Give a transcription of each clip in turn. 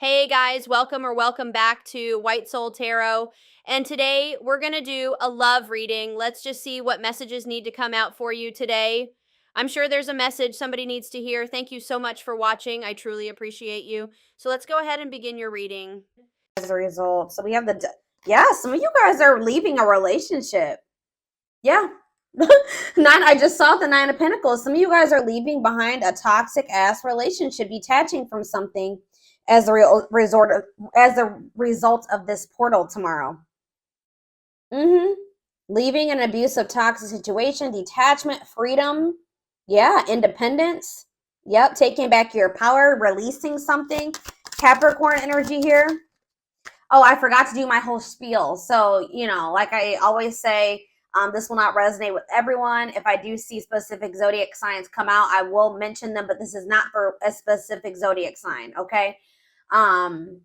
Hey guys, welcome back to White Soul Tarot. And today we're going to do a love reading. Let's just see what messages need to come out for you today. I'm sure there's a message somebody needs to hear. Thank you so much for watching. I truly appreciate you. So let's go ahead and begin your reading. As a result, so we have some of you guys are leaving a relationship. Yeah. I just saw the Nine of Pentacles. Some of you guys are leaving behind a toxic ass relationship, detaching from something as a result of this portal tomorrow. Leaving an abusive, toxic situation, detachment, freedom, yeah, independence. Yep, taking back your power, releasing something. Capricorn energy here. Oh, I forgot to do my whole spiel. So, like I always say, this will not resonate with everyone. If I do see specific zodiac signs come out, I will mention them, but this is not for a specific zodiac sign, okay? And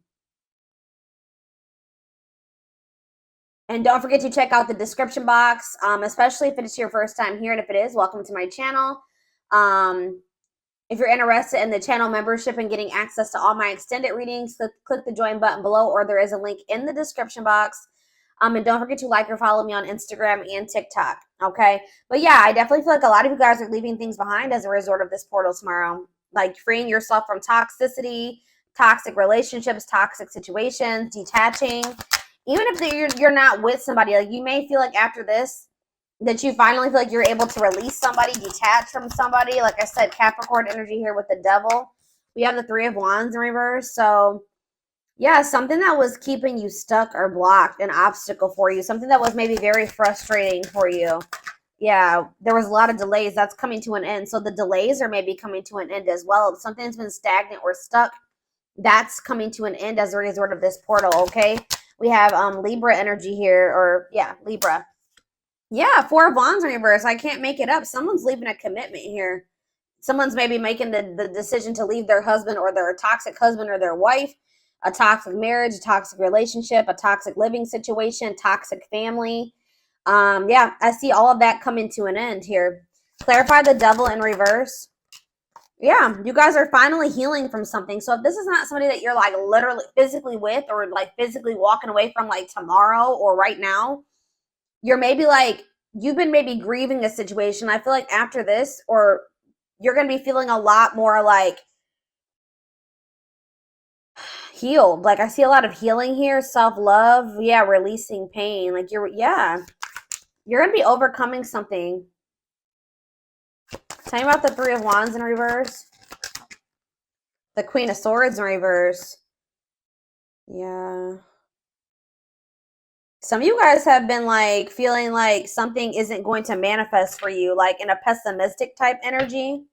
don't forget to check out the description box, especially if it's your first time here. And if it is, welcome to my channel. If you're interested in the channel membership and getting access to all my extended readings, click the join button below, or there is a link in the description box. And don't forget to like or follow me on Instagram and TikTok, okay? But yeah, I definitely feel like a lot of you guys are leaving things behind as a result of this portal tomorrow. Like freeing yourself from toxicity, toxic relationships, toxic situations, detaching. Even if you're not with somebody, like you may feel like after this, that you finally feel like you're able to release somebody, detach from somebody. Like I said, Capricorn energy here with the devil. We have the Three of Wands in reverse. So, yeah, something that was keeping you stuck or blocked, an obstacle for you, something that was maybe very frustrating for you. Yeah, there was a lot of delays. That's coming to an end. So the delays are maybe coming to an end as well. If something's been stagnant or stuck, that's coming to an end as a result of this portal, okay? We have Libra energy here, or yeah, Libra. Yeah, Four of Wands in reverse. I can't make it up. Someone's leaving a commitment here. Someone's maybe making the decision to leave their husband or their toxic husband or their wife, a toxic marriage, a toxic relationship, a toxic living situation, toxic family. Yeah, I see all of that coming to an end here. Clarify the devil in reverse. Yeah, you guys are finally healing from something. So if this is not somebody that you're like literally physically with or like physically walking away from like tomorrow or right now, you're maybe like, you've been maybe grieving a situation. I feel like after this, or you're going to be feeling a lot more like healed. Like I see a lot of healing here, self-love. Yeah, releasing pain. Like you're going to be overcoming something. Tell me about the Three of Wands in reverse. The Queen of Swords in reverse. Yeah. Some of you guys have been like feeling like something isn't going to manifest for you, like in a pessimistic type energy.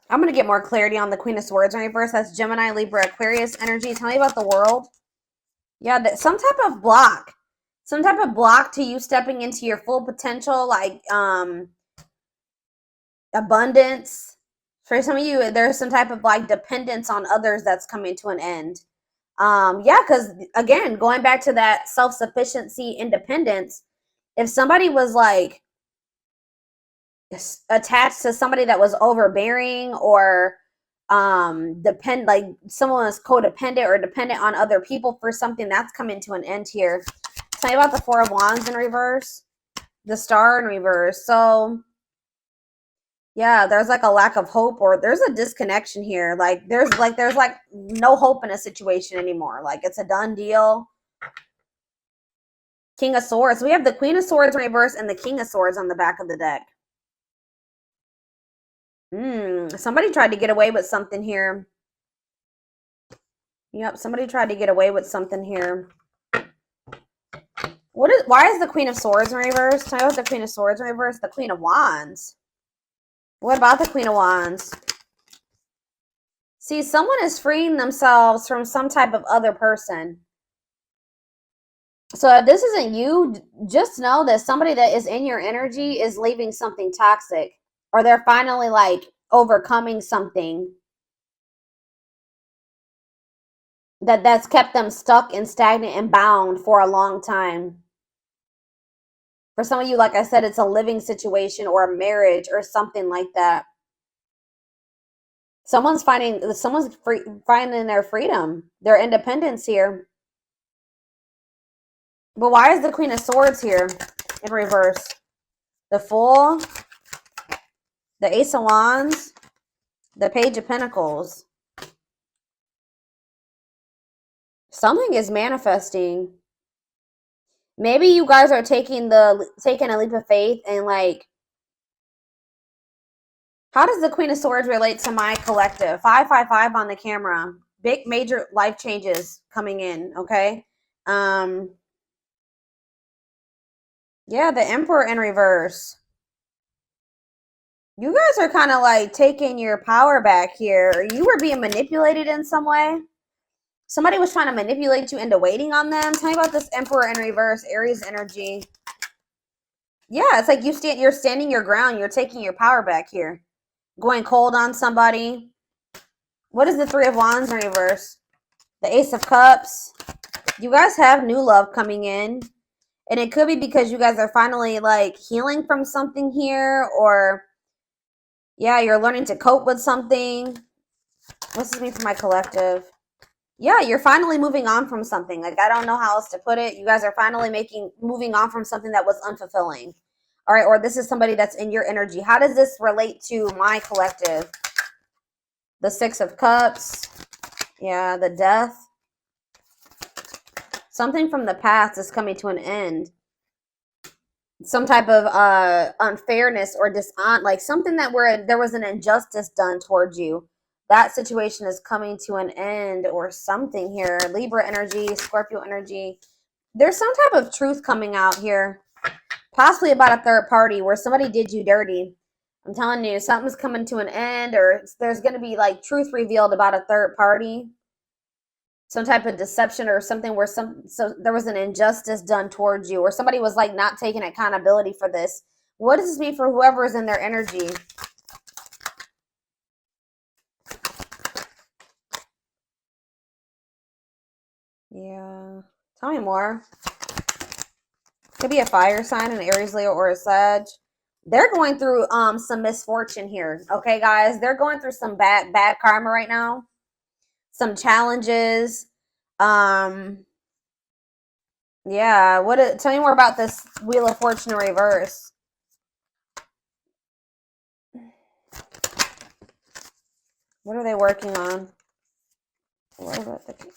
I'm going to get more clarity on the Queen of Swords in reverse. That's Gemini, Libra, Aquarius energy. Tell me about the world. Yeah, some type of block. Some type of block to you stepping into your full potential, like abundance. For some of you, there's some type of like dependence on others that's coming to an end. Yeah, because again, going back to that self-sufficiency, independence, if somebody was like attached to somebody that was overbearing or like someone was codependent or dependent on other people for something, that's coming to an end here. Tell me about the Four of Wands in reverse, the Star in reverse. So yeah, there's like a lack of hope, or there's a disconnection here. Like there's no hope in a situation anymore. Like it's a done deal. King of Swords. So we have the Queen of Swords in reverse and the King of Swords on the back of the deck. Somebody tried to get away with something here. Yep, somebody tried to get away with something here. Why is the Queen of Swords in reverse? Tell me about the Queen of Swords in reverse. The Queen of Wands. What about the Queen of Wands? See, someone is freeing themselves from some type of other person. So if this isn't you, just know that somebody that is in your energy is leaving something toxic, or they're finally like overcoming something that's kept them stuck and stagnant and bound for a long time. For some of you, like I said, it's a living situation or a marriage or something like that. Someone's finding their freedom, their independence here. But why is the Queen of Swords here in reverse? The Fool, the Ace of Wands, the Page of Pentacles. Something is manifesting. Maybe you guys are taking a leap of faith and like, how does the Queen of Swords relate to my collective? 555 on the camera. Big major life changes coming in, okay? Yeah, the Emperor in reverse. You guys are kind of like taking your power back here. You were being manipulated in some way. Somebody was trying to manipulate you into waiting on them. Tell me about this Emperor in reverse, Aries energy. Yeah, it's like you're standing your ground. You're taking your power back here. Going cold on somebody. What is the Three of Wands in reverse? The Ace of Cups. You guys have new love coming in. And it could be because you guys are finally like healing from something here, or yeah, you're learning to cope with something. What's this mean for my collective? Yeah, you're finally moving on from something. Like, I don't know how else to put it. You guys are finally moving on from something that was unfulfilling. All right, or this is somebody that's in your energy. How does this relate to my collective? The Six of Cups. Yeah, the Death. Something from the past is coming to an end. Some type of unfairness or like something that where there was an injustice done towards you. That situation is coming to an end or something here. Libra energy, Scorpio energy. There's some type of truth coming out here. Possibly about a third party where somebody did you dirty. I'm telling you, something's coming to an end, or there's going to be like truth revealed about a third party. Some type of deception or something where so there was an injustice done towards you, or somebody was like not taking accountability for this. What does this mean for whoever is in their energy? Yeah. Tell me more. Could be a fire sign, an Aries, Leo, or a Sag. They're going through some misfortune here. Okay, guys? They're going through some bad karma right now. Some challenges. Yeah, tell me more about this Wheel of Fortune in reverse. What are they working on?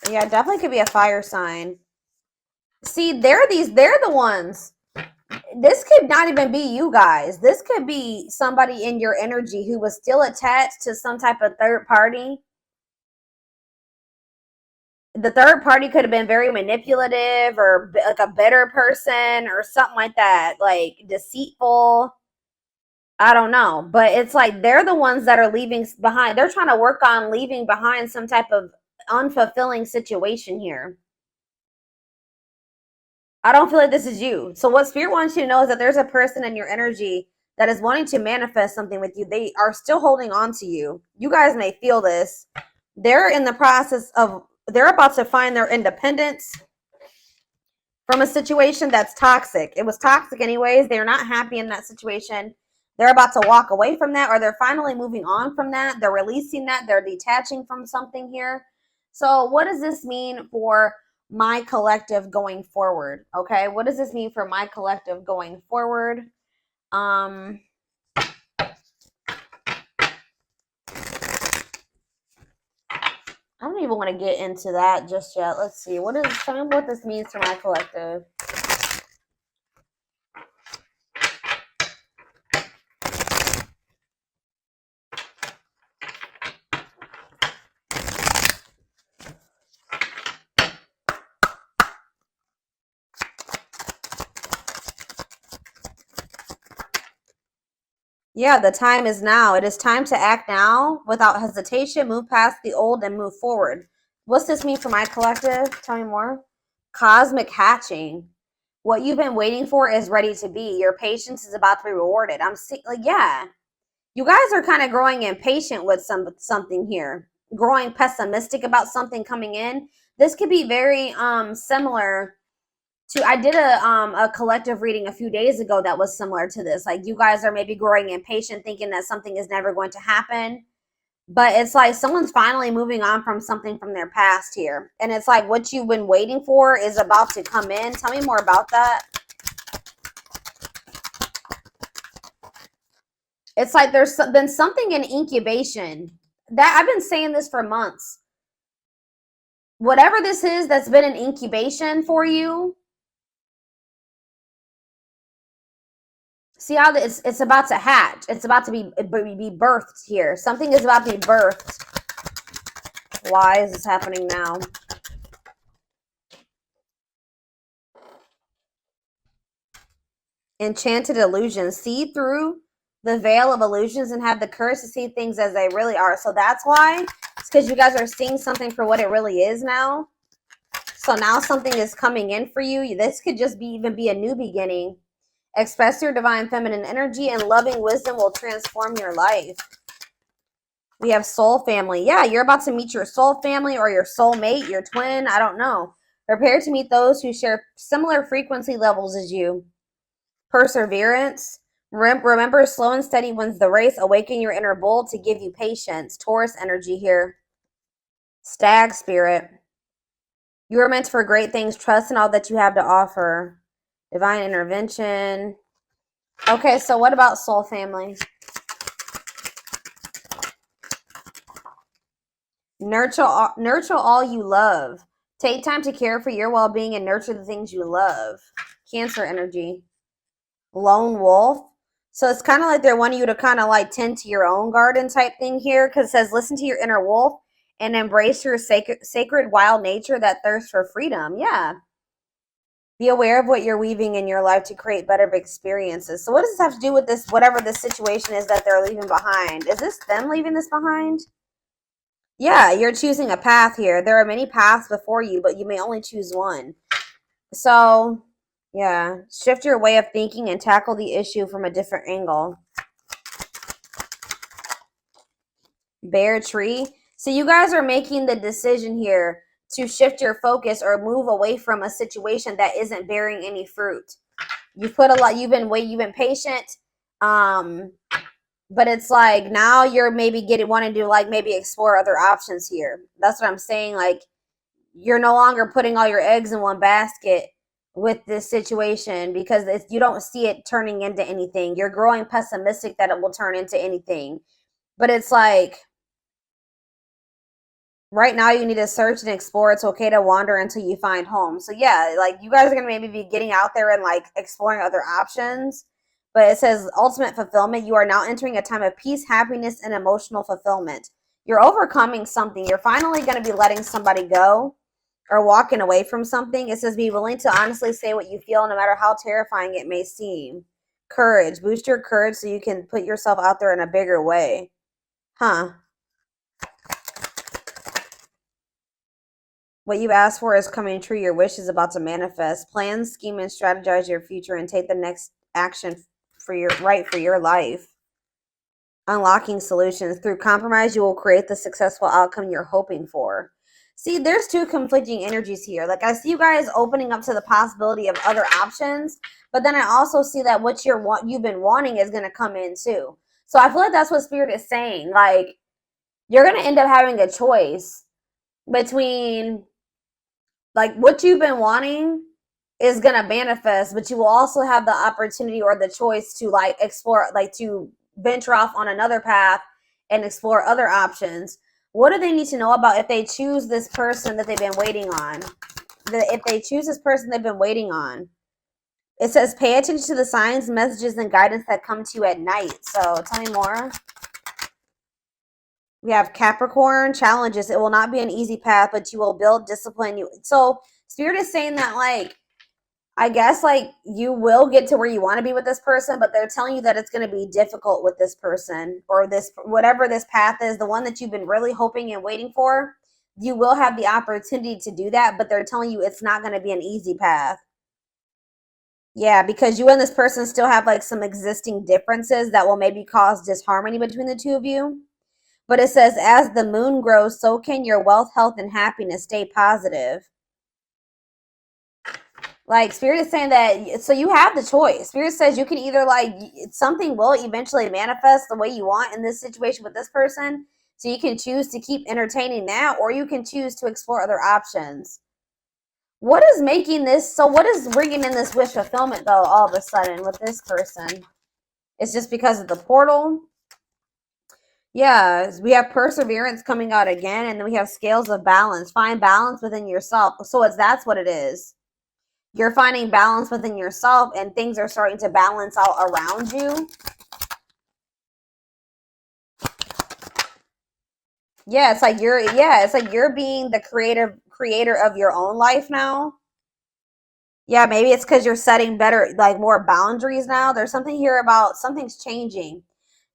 Yeah, definitely could be a fire sign. See, they're the ones. This could not even be you guys. This could be somebody in your energy who was still attached to some type of third party. The third party could have been very manipulative or like a better person or something like that, like deceitful. I don't know, but it's like they're the ones that are leaving behind. They're trying to work on leaving behind some type of unfulfilling situation here. I don't feel like this is you. So what Spirit wants you to know is that there's a person in your energy that is wanting to manifest something with you. They are still holding on to you. You guys may feel this. They're in the process of, they're about to find their independence from a situation that's toxic. It was toxic anyways. They're not happy in that situation. They're about to walk away from that, or they're finally moving on from that. They're releasing that. They're detaching from something here. So what does this mean for my collective going forward? Okay, what does this mean for my collective going forward? I don't even want to get into that just yet. Let's see. Tell me what this means for my collective. Yeah, the time is now. It is time to act now without hesitation. Move past the old and move forward. What's this mean for my collective? Tell me more. Cosmic hatching. What you've been waiting for is ready to be. Your patience is about to be rewarded. Yeah. You guys are kind of growing impatient with something here. Growing pessimistic about something coming in. This could be very similar to, I did a collective reading a few days ago that was similar to this. Like, you guys are maybe growing impatient, thinking that something is never going to happen. But it's like someone's finally moving on from something from their past here. And it's like what you've been waiting for is about to come in. Tell me more about that. It's like there's been something in incubation. That I've been saying this for months. Whatever this is that's been an incubation for you, see how it's about to hatch. It's about to be birthed here. Something is about to be birthed. Why is this happening now? Enchanted illusions. See through the veil of illusions and have the courage to see things as they really are. So that's why. It's because you guys are seeing something for what it really is now. So now something is coming in for you. This could just even be a new beginning. Express your divine feminine energy and loving wisdom will transform your life. We have soul family. Yeah, you're about to meet your soul family or your soulmate, your twin. I don't know. Prepare to meet those who share similar frequency levels as you. Perseverance. Remember, slow and steady wins the race. Awaken your inner bull to give you patience. Taurus energy here. Stag spirit. You are meant for great things. Trust in all that you have to offer. Divine intervention. Okay, so what about soul family? Nurture all you love. Take time to care for your well-being and nurture the things you love. Cancer energy. Lone wolf. So it's kind of like they're wanting you to kind of like tend to your own garden type thing here, because it says listen to your inner wolf and embrace your sacred wild nature that thirsts for freedom. Yeah. Be aware of what you're weaving in your life to create better experiences. So what does this have to do with this, whatever this situation is that they're leaving behind? Is this them leaving this behind? Yeah, you're choosing a path here. There are many paths before you, but you may only choose one. So, yeah, shift your way of thinking and tackle the issue from a different angle. Bear tree. So you guys are making the decision here to shift your focus or move away from a situation that isn't bearing any fruit. You've put a lot, you've been patient. But it's like now you're maybe wanting to like maybe explore other options here. That's what I'm saying. Like you're no longer putting all your eggs in one basket with this situation because you don't see it turning into anything. You're growing pessimistic that it will turn into anything. But it's like right now you need to search and explore. It's okay to wander until you find home. So yeah, like you guys are going to maybe be getting out there and like exploring other options. But it says ultimate fulfillment. You are now entering a time of peace, happiness, and emotional fulfillment. You're overcoming something. You're finally going to be letting somebody go or walking away from something. It says be willing to honestly say what you feel no matter how terrifying it may seem. Courage. Boost your courage so you can put yourself out there in a bigger way. Huh. What you asked for is coming true. Your wish is about to manifest. Plan, scheme, and strategize your future and take the next action for your life. Unlocking solutions. Through compromise, you will create the successful outcome you're hoping for. See, there's two conflicting energies here. Like I see you guys opening up to the possibility of other options, but then I also see that what you've been wanting is going to come in too. So I feel like that's what Spirit is saying. Like you're going to end up having a choice between like what you've been wanting is going to manifest, but you will also have the opportunity or the choice to like explore, like to venture off on another path and explore other options. What do they need to know about if they choose this person that they've been waiting on? If they choose this person they've been waiting on, it says pay attention to the signs, messages, and guidance that come to you at night. So tell me more. We have Capricorn challenges. It will not be an easy path, but you will build discipline. So Spirit is saying that like, I guess like you will get to where you want to be with this person, but they're telling you that it's going to be difficult with this person or this, whatever this path is, the one that you've been really hoping and waiting for. You will have the opportunity to do that, but they're telling you it's not going to be an easy path. Yeah, because you and this person still have like some existing differences that will maybe cause disharmony between the two of you. But it says, as the moon grows, so can your wealth, health, and happiness. Stay positive. Like, Spirit is saying that, so you have the choice. Spirit says you can either, like, something will eventually manifest the way you want in this situation with this person. So you can choose to keep entertaining that, or you can choose to explore other options. What is making this, so what is bringing in this wish fulfillment though all of a sudden with this person? It's just because of the portal. Yeah, we have perseverance coming out again, and then we have scales of balance. Find balance within yourself. So that's what it is. You're finding balance within yourself, and things are starting to balance out around you. Yeah, it's like you're being the creator of your own life now. Yeah, maybe it's because you're setting better, like more boundaries now. There's something here about something's changing.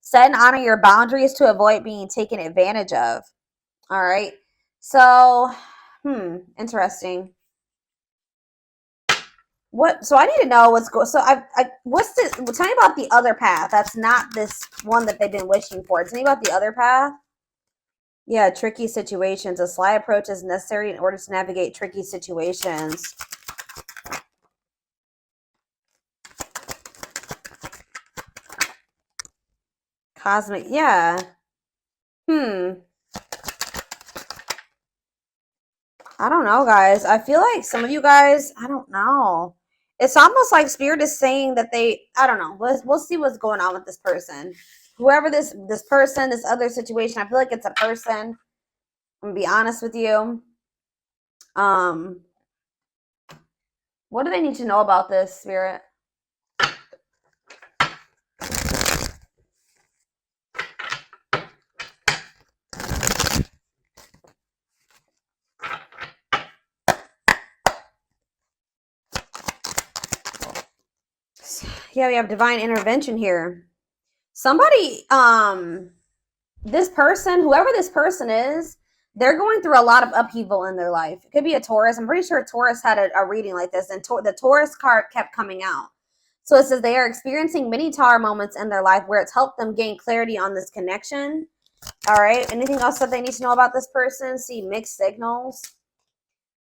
Set and honor your boundaries to avoid being taken advantage of. All right. So, interesting. What? So I need to know what's going. So what's this? Tell me about the other path. That's not this one that they've been wishing for. Tell me about the other path. Yeah, tricky situations. A sly approach is necessary in order to navigate tricky situations. Cosmic, yeah. I don't know, guys. I feel like some of you guys, I don't know. It's almost like Spirit is saying that I don't know. We'll see what's going on with this person. Whoever this person, this other situation, I feel like it's a person. I'm gonna be honest with you. What do they need to know about this, Spirit? Yeah, we have divine intervention here. Somebody, this person, whoever this person is, they're going through a lot of upheaval in their life. It could be a Taurus. I'm pretty sure Taurus had a reading like this, and the Taurus card kept coming out. So it says they are experiencing many Tower moments in their life where it's helped them gain clarity on this connection. All right. Anything else that they need to know about this person? See mixed signals.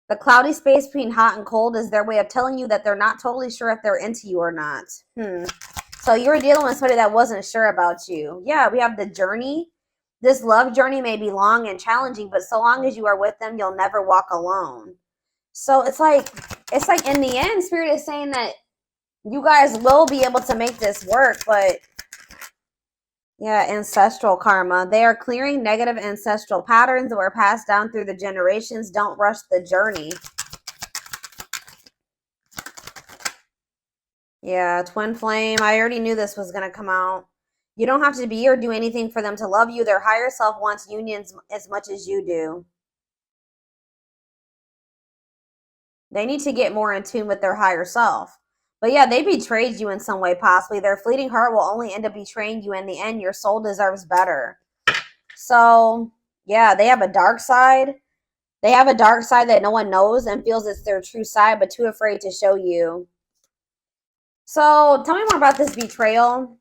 The cloudy space between hot and cold is their way of telling you that they're not totally sure if they're into you or not. So you were dealing with somebody that wasn't sure about you. Yeah, we have the journey. This love journey may be long and challenging, but so long as you are with them, you'll never walk alone. So it's like in the end, Spirit is saying that you guys will be able to make this work, but yeah, ancestral karma. They are clearing negative ancestral patterns that were passed down through the generations. Don't rush the journey. Yeah, twin flame. I already knew this was going to come out. You don't have to be or do anything for them to love you. Their higher self wants unions as much as you do. They need to get more in tune with their higher self. But yeah, they betrayed you in some way, possibly. Their fleeting heart will only end up betraying you in the end. Your soul deserves better. So, yeah, they have a dark side. They have a dark side that no one knows and feels it's their true side, but too afraid to show you. So, tell me more about this betrayal.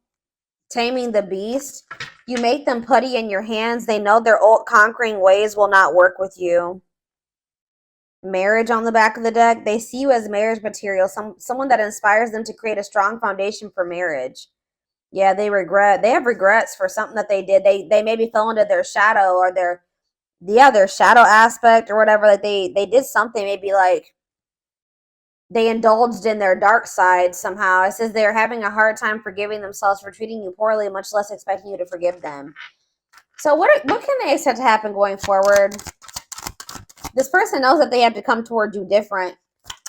Taming the beast. You make them putty in your hands. They know their old conquering ways will not work with you. Marriage on the back of the deck. They see you as marriage material, someone that inspires them to create a strong foundation for marriage. Yeah, they have regrets for something that they did. They maybe fell into their shadow or their shadow aspect or whatever. Like they did something, maybe like they indulged in their dark side somehow. It says they're having a hard time forgiving themselves for treating you poorly, much less expecting you to forgive them. So what can they expect to happen going forward? This person knows that they have to come towards you different.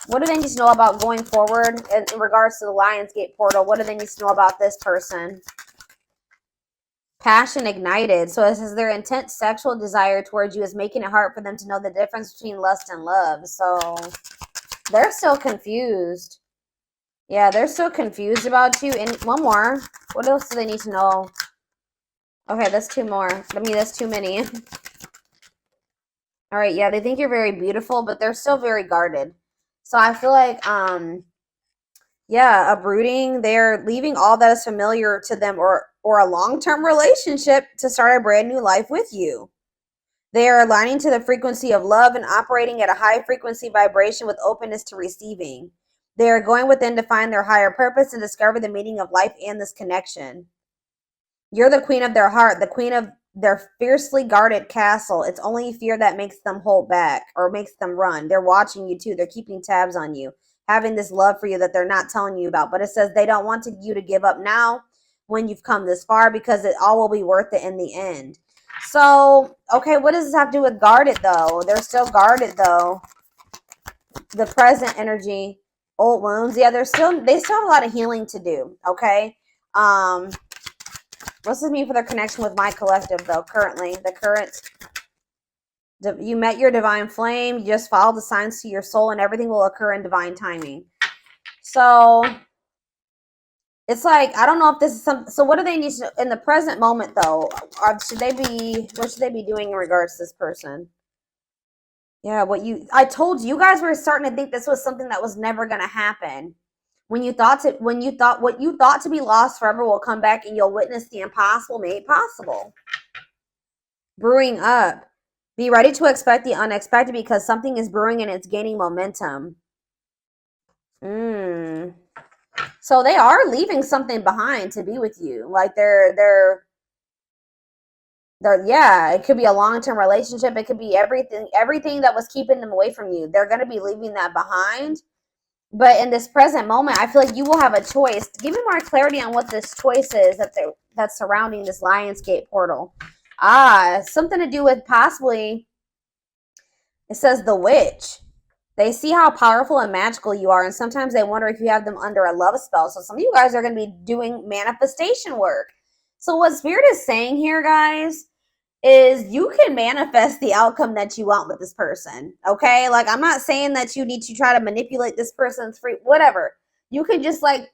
What do they need to know about going forward in regards to the Lionsgate portal? What do they need to know about this person? Passion ignited. So it says their intense sexual desire towards you is making it hard for them to know the difference between lust and love. So they're still confused. Yeah, they're still confused about you. And one more. What else do they need to know? Okay, that's two more. I mean, that's too many. All right, yeah, they think you're very beautiful, but they're still very guarded. So I feel like, yeah, uprooting. They're leaving all that is familiar to them or a long-term relationship to start a brand new life with you. They are aligning to the frequency of love and operating at a high frequency vibration with openness to receiving. They are going within to find their higher purpose and discover the meaning of life and this connection. You're the queen of their heart, the queen of their fiercely guarded castle. It's only fear that makes them hold back or makes them run. They're watching you too. They're keeping tabs on you, having this love for you that they're not telling you about. But it says they don't want you to give up now when you've come this far, because it all will be worth it in the end. So, okay, what does this have to do with guarded though? They're still guarded though. The present energy, old wounds. Yeah, they still have a lot of healing to do. Okay. What's this mean for their connection with my collective though? Currently, you met your divine flame. You just follow the signs to your soul, and everything will occur in divine timing. So it's like, I don't know if this is some. So what do they need to, in the present moment though? What should they be doing in regards to this person? Yeah, I told you, you guys were starting to think this was something that was never going to happen. When you thought what you thought to be lost forever will come back, and you'll witness the impossible made possible. Brewing up. Be ready to expect the unexpected, because something is brewing and it's gaining momentum. So they are leaving something behind to be with you. Like they're yeah, it could be a long-term relationship. It could be everything that was keeping them away from you. They're going to be leaving that behind. But in this present moment, I feel like you will have a choice. Give me more clarity on what this choice is that's surrounding this Lionsgate portal. Something to do with possibly, it says the witch. They see how powerful and magical you are, and sometimes they wonder if you have them under a love spell. So some of you guys are going to be doing manifestation work. So what Spirit is saying here, guys, is you can manifest the outcome that you want with this person. Okay? Like, I'm not saying that you need to try to manipulate this person's free, whatever. You can just, like,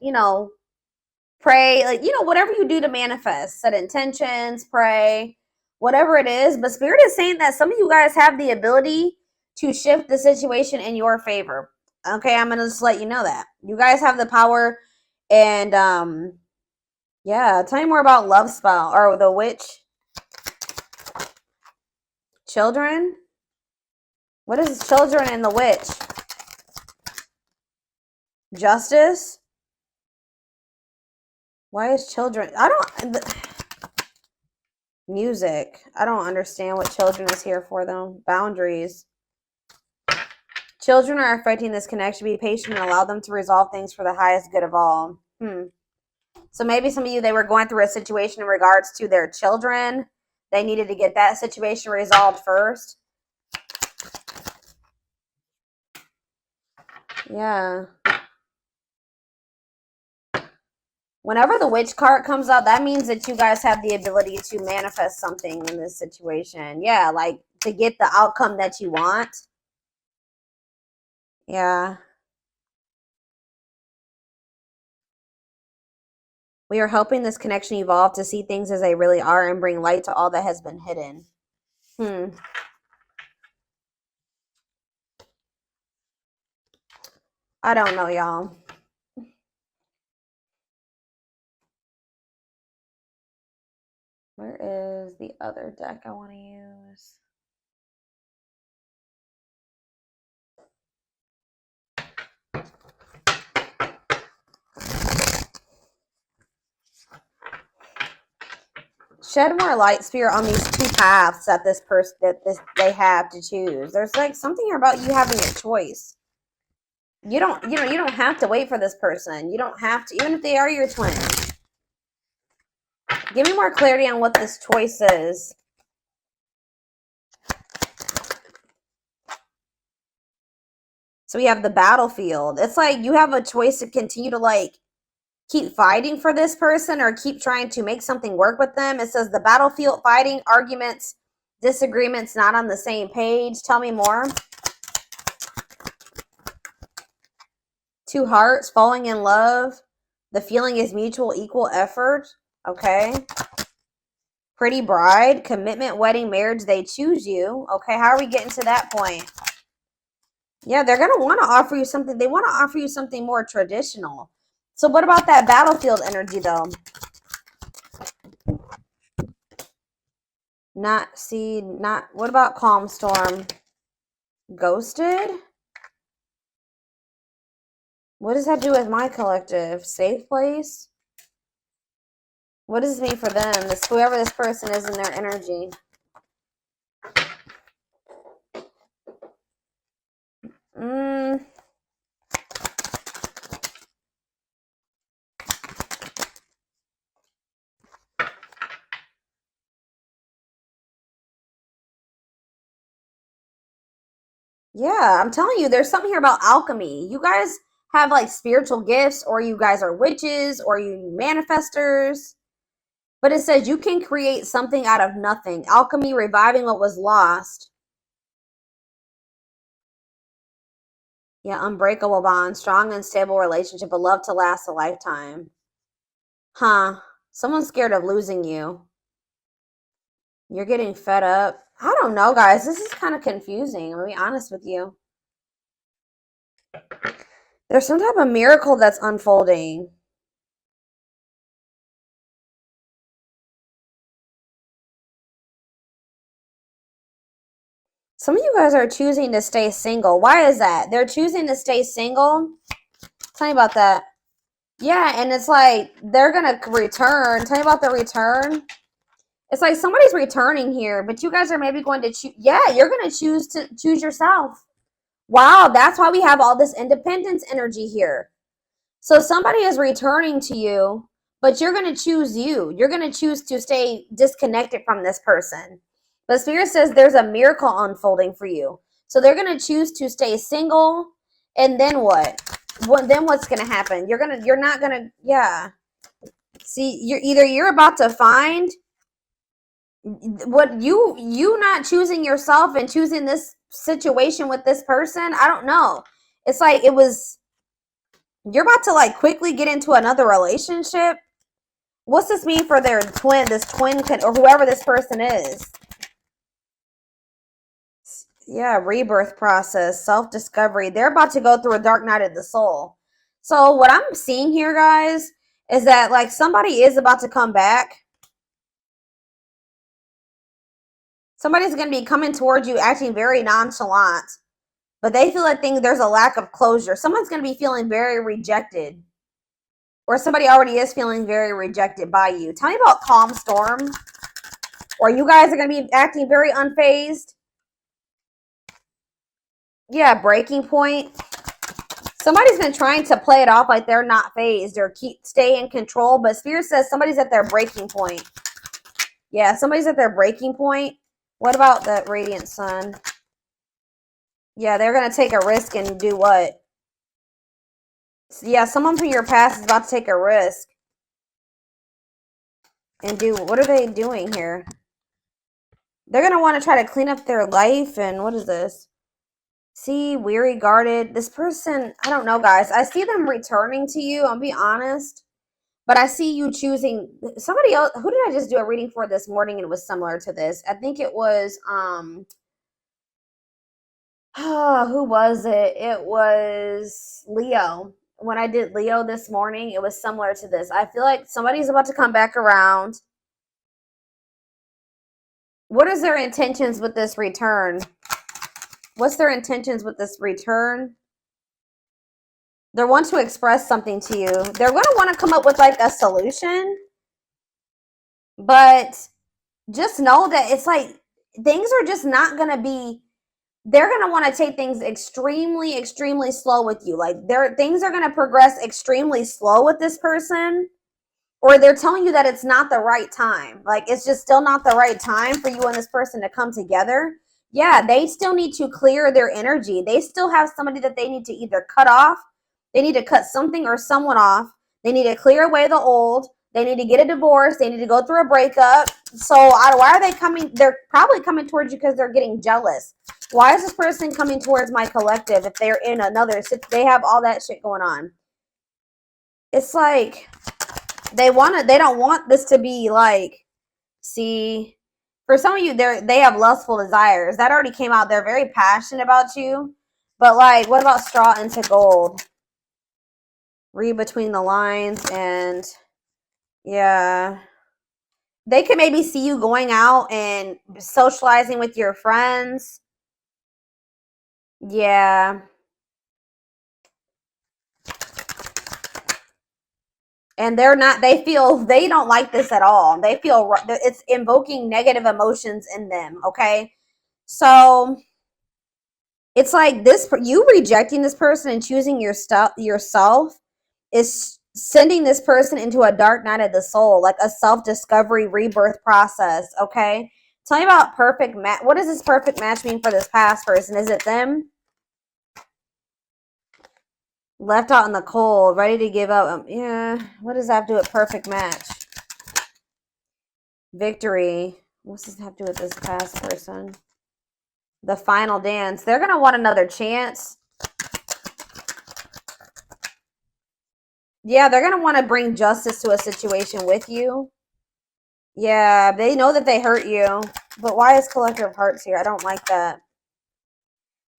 pray, like, whatever you do to manifest, set intentions, pray, whatever it is. But Spirit is saying that some of you guys have the ability to shift the situation in your favor. Okay, I'm gonna just let you know that you guys have the power. And yeah, tell me more about love spell or the witch. Children. What is children and the witch? Justice. Why is children? Music. I don't understand what children is here for though. Boundaries. Children are affecting this connection. Be patient and allow them to resolve things for the highest good of all. So maybe some of you, they were going through a situation in regards to their children. They needed to get that situation resolved first. Yeah. Whenever the witch card comes out, that means that you guys have the ability to manifest something in this situation. Yeah, like to get the outcome that you want. Yeah. We are helping this connection evolve to see things as they really are and bring light to all that has been hidden. I don't know, y'all. Where is the other deck I want to use? Shed more light, Spirit, on these two paths that they have to choose. There's like something here about you having a choice. You don't have to wait for this person. You don't have to, even if they are your twin. Give me more clarity on what this choice is. So we have the battlefield. It's like you have a choice to continue to like keep fighting for this person or keep trying to make something work with them. It says the battlefield, fighting, arguments, disagreements, not on the same page. Tell me more. Two hearts, falling in love. The feeling is mutual, equal effort. Okay. Pretty bride, commitment, wedding, marriage. They choose you. Okay, how are we getting to that point? Yeah, they're going to want to offer you something. They want to offer you something more traditional. So what about that battlefield energy, though? What about calm storm? Ghosted? What does that do with my collective? Safe place? What does this mean for them? This, whoever this person is in their energy. Yeah, I'm telling you, there's something here about alchemy. You guys have like spiritual gifts, or you guys are witches, or you manifestors. But it says you can create something out of nothing. Alchemy, reviving what was lost. Yeah, unbreakable bond, strong and stable relationship, a love to last a lifetime. Huh. Someone's scared of losing you. You're getting fed up. I don't know, guys. This is kind of confusing. I'm gonna be honest with you. There's some type of miracle that's unfolding. Some of you guys are choosing to stay single. Why is that? They're choosing to stay single. Tell me about that. Yeah, and it's like they're gonna return. Tell me about the return. It's like somebody's returning here, but you guys are maybe going to choose. Yeah, you're gonna choose to choose yourself. Wow, that's why we have all this independence energy here. So somebody is returning to you, but you're going to choose you. You're going to choose to stay disconnected from this person. But Spirit says there's a miracle unfolding for you. So they're going to choose to stay single. And then what? Then what's going to happen? You're not going to, yeah. See, you're about to find what you not choosing yourself and choosing this situation with this person. I don't know. It's like you're about to like quickly get into another relationship. What's this mean for their twin, or whoever this person is? Yeah, rebirth process, self-discovery. They're about to go through a dark night of the soul. So what I'm seeing here, guys, is that like somebody is about to come back. Somebody's going to be coming towards you acting very nonchalant, but they feel like there's a lack of closure. Someone's going to be feeling very rejected, or somebody already is feeling very rejected by you. Tell me about calm storm, or you guys are going to be acting very unfazed. Yeah, breaking point. Somebody's been trying to play it off like they're not phased or stay in control, but Spirit says somebody's at their breaking point. Yeah, somebody's at their breaking point. What about the radiant sun? Yeah, they're going to take a risk and do what? Yeah, someone from your past is about to take a risk. And what are they doing here? They're going to want to try to clean up their life. And what is this? See, weary, guarded. This person, I don't know, guys. I see them returning to you. I'll be honest. But I see you choosing somebody else. Who did I just do a reading for this morning? And it was similar to this. I think it was, who was it? It was Leo. When I did Leo this morning, it was similar to this. I feel like somebody's about to come back around. What is their intentions with this return? What's their intentions with this return? They want to express something to you. They're going to want to come up with like a solution. But just know that it's like things are just not going to be, they're going to want to take things extremely, extremely slow with you. Like things are going to progress extremely slow with this person. Or they're telling you that it's not the right time. Like, it's just still not the right time for you and this person to come together. Yeah, they still need to clear their energy. They still have somebody that they need to either cut off. They need to cut something or someone off. They need to clear away the old. They need to get a divorce. They need to go through a breakup. So why are they coming? They're probably coming towards you because they're getting jealous. Why is this person coming towards my collective if they're in another? They have all that shit going on. It's like they don't want this to be like, see, for some of you, they have lustful desires. That already came out. They're very passionate about you. But like, what about straw into gold? Read between the lines, and yeah. They could maybe see you going out and socializing with your friends. Yeah. And they don't like this at all. They feel it's invoking negative emotions in them, okay? So it's like you rejecting this person and choosing yourself is sending this person into a dark night of the soul, like a self-discovery rebirth process, okay? Tell me about perfect match. What does this perfect match mean for this past person? Is it them? Left out in the cold, ready to give up. Yeah, what does that have to do with perfect match? Victory. What's this have to do with this past person? The final dance. They're going to want another chance. Yeah, they're going to want to bring justice to a situation with you. Yeah, they know that they hurt you. But why is Collector of Hearts here? I don't like that.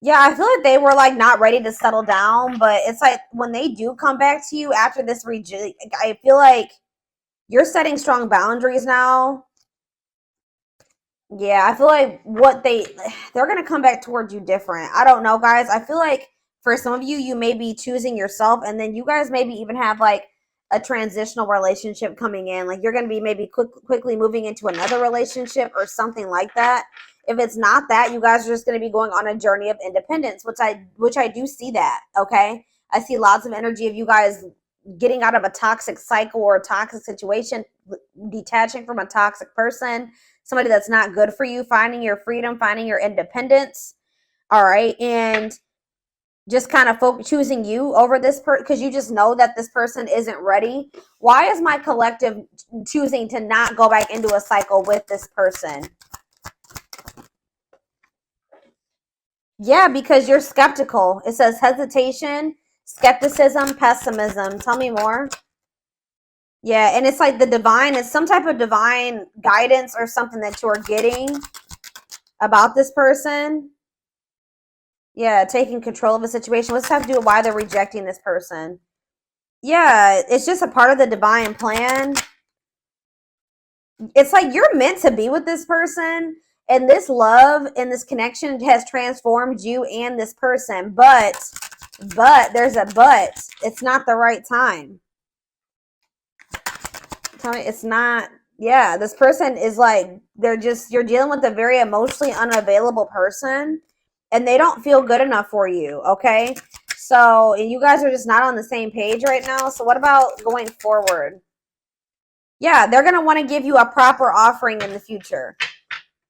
Yeah, I feel like they were like not ready to settle down. But it's like when they do come back to you after this I feel like you're setting strong boundaries now. Yeah, I feel like they're going to come back towards you different. I don't know, guys. I feel like for some of you, you may be choosing yourself, and then you guys maybe even have like a transitional relationship coming in. Like you're going to be maybe quickly moving into another relationship or something like that. If it's not that, you guys are just going to be going on a journey of independence, which I do see that, okay? I see lots of energy of you guys getting out of a toxic cycle or a toxic situation, detaching from a toxic person, somebody that's not good for you, finding your freedom, finding your independence. All right. And just kind of choosing you over this person because you just know that this person isn't ready. Why is my collective choosing to not go back into a cycle with this person? Yeah, because you're skeptical. It says hesitation, skepticism, pessimism. Tell me more. Yeah, and it's like the divine, it's some type of divine guidance or something that you're getting about this person. Yeah, taking control of a situation. What's have to do with why they're rejecting this person? Yeah, it's just a part of the divine plan. It's like you're meant to be with this person, and this love and this connection has transformed you and this person. But there's a but. It's not the right time. Tell me, it's not. Yeah, this person is like you're dealing with a very emotionally unavailable person, and they don't feel good enough for you, okay? So, and you guys are just not on the same page right now. So what about going forward? Yeah, they're going to want to give you a proper offering in the future.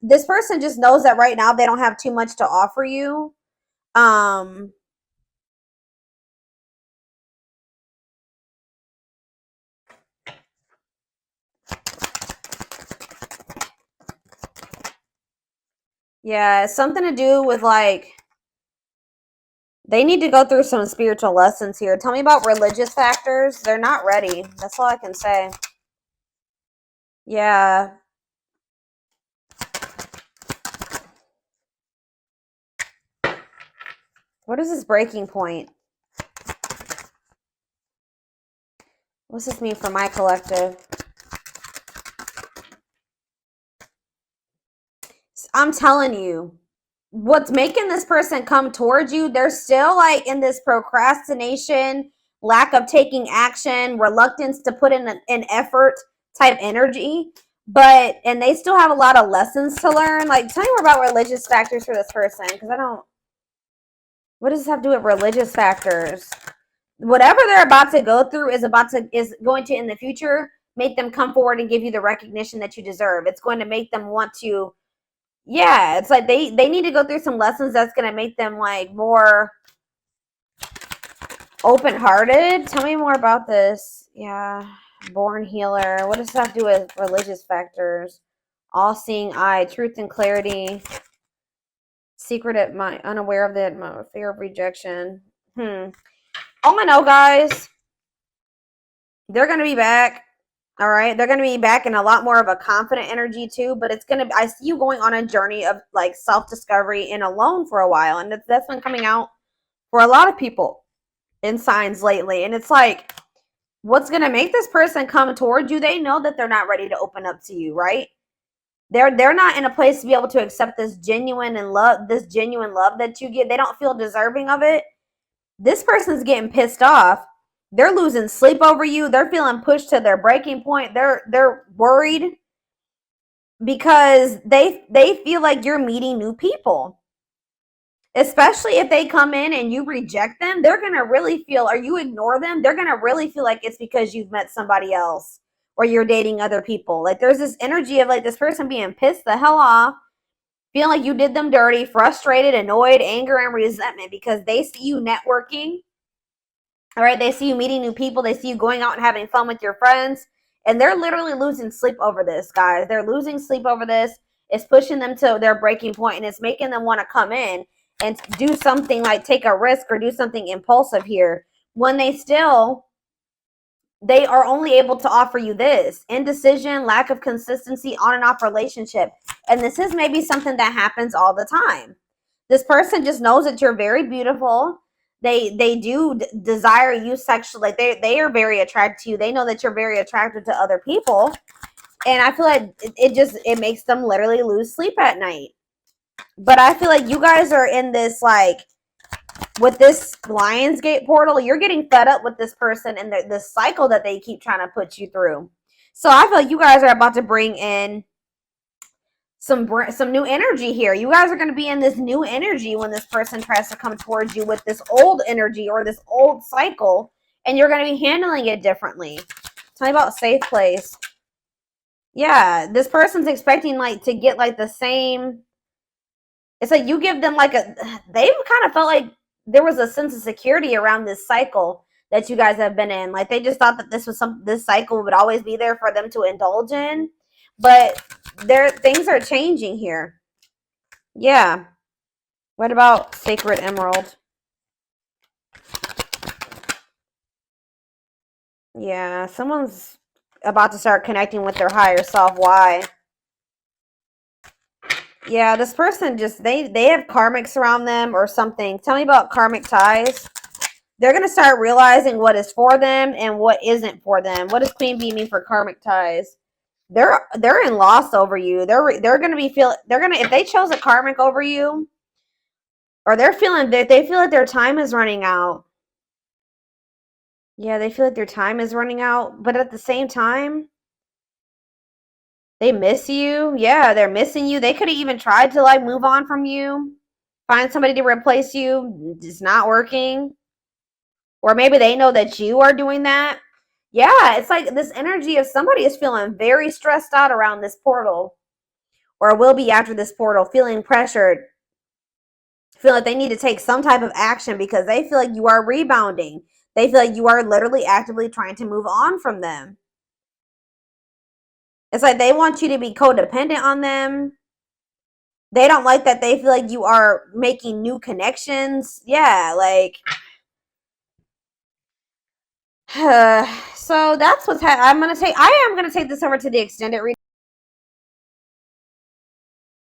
This person just knows that right now they don't have too much to offer you. Yeah, it's something to do with like they need to go through some spiritual lessons here. Tell me about religious factors. They're not ready. That's all I can say. Yeah. What is this breaking point? What's this mean for my collective? I'm telling you, what's making this person come towards you, they're still like in this procrastination, lack of taking action, reluctance to put in an effort type energy. And they still have a lot of lessons to learn. Like, tell me more about religious factors for this person, because I don't. What does this have to do with religious factors? Whatever they're about to go through is going to in the future make them come forward and give you the recognition that you deserve. It's going to make them want to. Yeah, it's like they need to go through some lessons that's going to make them like more open-hearted. Tell me more about this. Yeah, born healer. What does that have to do with religious factors? All-seeing eye, truth and clarity. Secret at my unaware of the fear of rejection. All I know, guys, they're going to be back. All right, they're going to be back in a lot more of a confident energy too, but I see you going on a journey of like self-discovery and alone for a while, and that's been coming out for a lot of people in signs lately. And it's like, what's going to make this person come towards you? They know that they're not ready to open up to you, right? They're not in a place to be able to accept this genuine love that you get. They don't feel deserving of it. This person's getting pissed off They're losing sleep over you. They're feeling pushed to their breaking point. They're worried because they feel like you're meeting new people. Especially if they come in and you reject them, they're going to really feel, or you ignore them, they're going to really feel like it's because you've met somebody else or you're dating other people. Like there's this energy of like this person being pissed the hell off, feeling like you did them dirty, frustrated, annoyed, anger, and resentment because they see you networking. All right, they see you meeting new people, they see you going out and having fun with your friends, and they're literally losing sleep over this, guys. They're losing sleep over this. It's pushing them to their breaking point, and it's making them want to come in and do something like take a risk or do something impulsive here when they are only able to offer you this indecision, lack of consistency, on and off relationship. And this is maybe something that happens all the time. This person just knows that you're very beautiful. They do desire you sexually. Like they are very attracted to you. They know that you're very attracted to other people. And I feel like it makes them literally lose sleep at night. But I feel like you guys are in this, like, with this Lionsgate portal, you're getting fed up with this person and the cycle that they keep trying to put you through. So I feel like you guys are about to bring in some new energy here. You guys are going to be in this new energy when this person tries to come towards you with this old energy or this old cycle, and you're going to be handling it differently. Tell me about safe place. Yeah, this person's expecting like to get like the same. It's like you give them like they've kind of felt like there was a sense of security around this cycle that you guys have been in. Like they just thought that this cycle would always be there for them to indulge in. But things are changing here. Yeah. What about Sacred Emerald? Yeah, someone's about to start connecting with their higher self. Why? Yeah, this person just, they have karmics around them or something. Tell me about karmic ties. They're going to start realizing what is for them and what isn't for them. What does Queen Bee mean for karmic ties? They're in loss over you. They're going to be if they chose a karmic over you, or they're feeling that they feel like their time is running out. Yeah, they feel like their time is running out, but at the same time, they miss you. Yeah, they're missing you. They could have even tried to like move on from you, find somebody to replace you. It's not working. Or maybe they know that you are doing that. Yeah, it's like this energy of somebody is feeling very stressed out around this portal, or will be after this portal, feeling pressured, feel like they need to take some type of action because they feel like you are rebounding. They feel like you are literally actively trying to move on from them. It's like they want you to be codependent on them. They don't like that they feel like you are making new connections. Yeah, like so that's what's I am going to take this over to the extended reading.